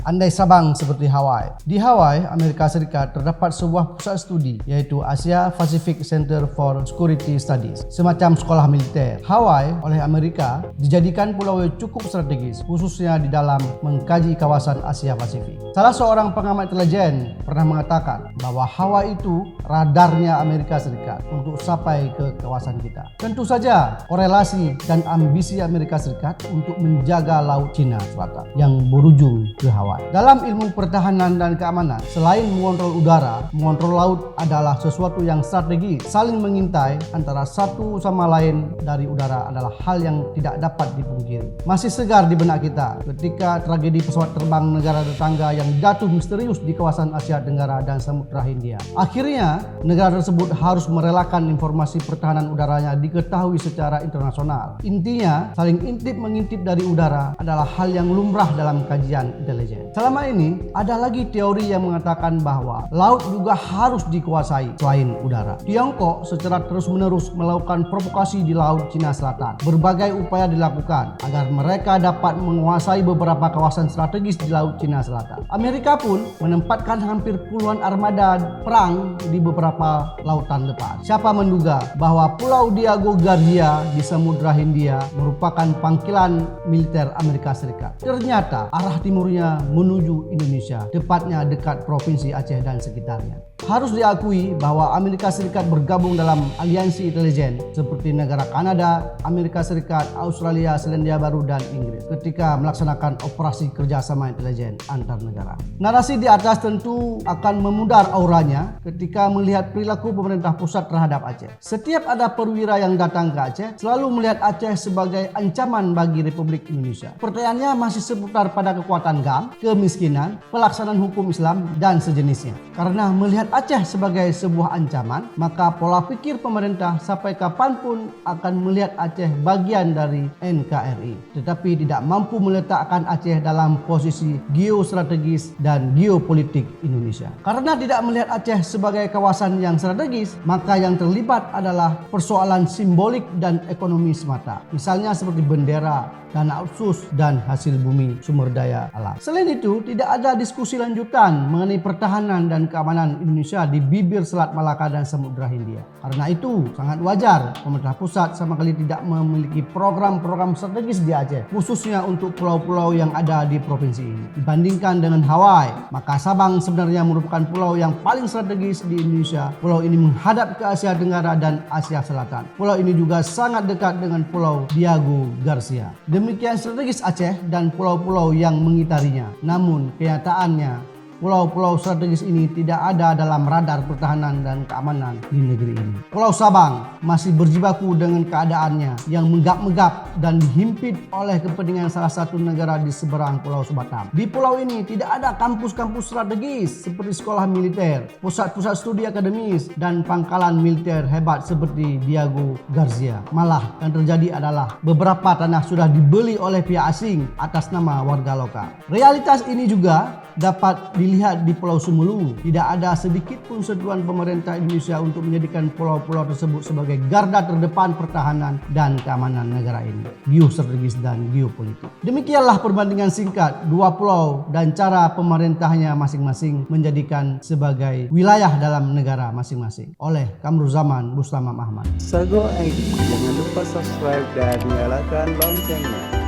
andai Sabang seperti Hawaii. Di Hawaii, Amerika Serikat, terdapat sebuah pusat studi yaitu Asia Pacific Center for Security Studies, semacam sekolah militer. Hawaii oleh Amerika dijadikan pulau yang cukup strategis, khususnya di dalam mengkaji kawasan Asia Pasifik. Salah seorang pengamat intelijen pernah mengatakan bahwa Hawaii itu radarnya Amerika Serikat untuk sampai ke kawasan kita. Tentu saja korelasi dan ambisi Amerika Serikat untuk menjaga Laut Cina Selatan yang berujung ke Hawaii. Dalam ilmu pertahanan dan keamanan, selain mengontrol udara, mengontrol laut adalah sesuatu yang strategis. Saling mengintai antara satu sama lain dari udara adalah hal yang tidak dapat dipungkiri. Masih segar di benak kita ketika tragedi pesawat terbang negara tetangga yang jatuh misterius di kawasan Asia Tenggara dan Samudra Hindia. Akhirnya, negara tersebut harus merelakan informasi pertahanan udaranya diketahui secara internasional. Intinya, saling intip-mengintip dari udara adalah hal yang lumrah dalam kajian intelijen. Selama ini, ada lagi teori yang mengatakan bahwa laut juga harus dikuasai selain udara. Tiongkok secara terus-menerus melakukan provokasi di Laut Cina Selatan. Berbagai upaya dilakukan agar mereka dapat menguasai beberapa kawasan strategis di Laut Cina Selatan. Amerika pun menempatkan hampir puluhan armada perang di beberapa lautan lepas. Siapa menduga bahwa Pulau Diego Garcia di Samudra Hindia merupakan pangkalan militer Amerika Serikat. Ternyata arah timurnya menuju Indonesia, tepatnya dekat Provinsi Aceh dan sekitarnya. Harus diakui bahwa Amerika Serikat bergabung dalam aliansi intelijen seperti negara Kanada, Amerika Serikat, Australia, Selandia Baru, dan Inggris ketika melaksanakan operasi kerjasama intelijen antar negara. Narasi di atas tentu akan memudar auranya ketika melihat perilaku pemerintah pusat terhadap Aceh. Setiap ada perwira yang datang ke Aceh, selalu melihat Aceh sebagai ancaman bagi Republik Indonesia. Pertanyaannya masih seputar pada kekuatan GAM, kemiskinan, pelaksanaan hukum Islam, dan sejenisnya. Karena melihat Aceh sebagai sebuah ancaman, maka pola pikir pemerintah sampai kapanpun akan melihat Aceh bagian dari NKRI, tetapi tidak mampu meletakkan Aceh dalam posisi geostrategis dan geopolitik Indonesia. Karena tidak melihat Aceh sebagai kawasan yang strategis, maka yang terlibat adalah persoalan simbolik dan ekonomi semata. Misalnya seperti bendera, dana otsus, dan hasil bumi sumber daya alam. Selain itu, tidak ada diskusi lanjutan mengenai pertahanan dan keamanan Indonesia di bibir Selat Malaka dan Samudra Hindia. Karena itu, sangat wajar pemerintah pusat sama sekali tidak memiliki program-program strategis di Aceh, khususnya untuk pulau-pulau yang ada di provinsi ini. Dibandingkan dengan Hawaii, maka Sabang sebenarnya merupakan pulau yang paling strategis di Indonesia. Pulau ini menghadap ke Asia Tenggara dan Asia Selatan. Pulau ini juga sangat dekat dengan Pulau Diego Garcia. Demikian strategis Aceh dan pulau-pulau yang mengitarinya. Namun kenyataannya, pulau-pulau strategis ini tidak ada dalam radar pertahanan dan keamanan di negeri ini. Pulau Sabang masih berjibaku dengan keadaannya yang menggap-megap dan dihimpit oleh kepentingan salah satu negara di seberang Pulau Subatam. Di pulau ini tidak ada kampus-kampus strategis seperti sekolah militer, pusat-pusat studi akademis, dan pangkalan militer hebat seperti Diego Garcia. Malah yang terjadi adalah beberapa tanah sudah dibeli oleh pihak asing atas nama warga lokal. Realitas ini juga dapat dilihat di Pulau Sumulu. Tidak ada sedikit pun sentuhan pemerintah Indonesia untuk menjadikan pulau-pulau tersebut sebagai garda terdepan pertahanan dan keamanan negara ini, geostrategis dan geopolitik. Demikianlah perbandingan singkat dua pulau dan cara pemerintahnya masing-masing menjadikan sebagai wilayah dalam negara masing-masing oleh Kamruzaman Bustamam Ahmad. Sago ID, jangan lupa subscribe dan nyalakan loncengnya.